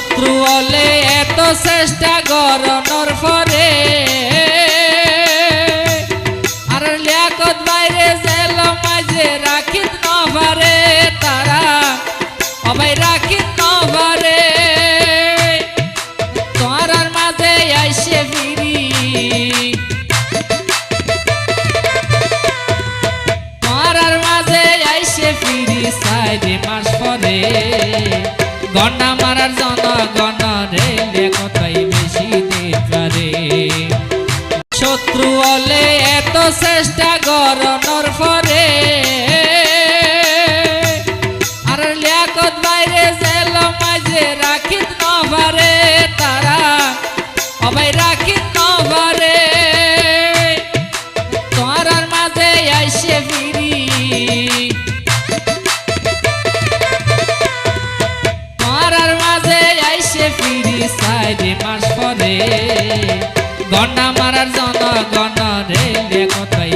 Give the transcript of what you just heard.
শত্রু হলে এত চেষ্টা গরণর পরে আর লিয়াকত বাইরে জেল মাঝে রাখিত নভারে তারা অবাই রাখিত নভারে তোমার মাঝে আইসে ফিরি তোমার মাঝে আইসে ফিরি 4 মাস পরে গন্ডা মারার জনগণ রে কথাই বেশি দিতে শত্রু হলে এত চেষ্টা গরণর পরে আর লিয়াকত বাইরে জেল মাঝে রাখিত নভারে তারা অবাই রাখিত নভারে তোমার মাঝে আইসে ফিরি ফিরি 4 মাস পরে গন্ডা মারার জনগণ রে কথাই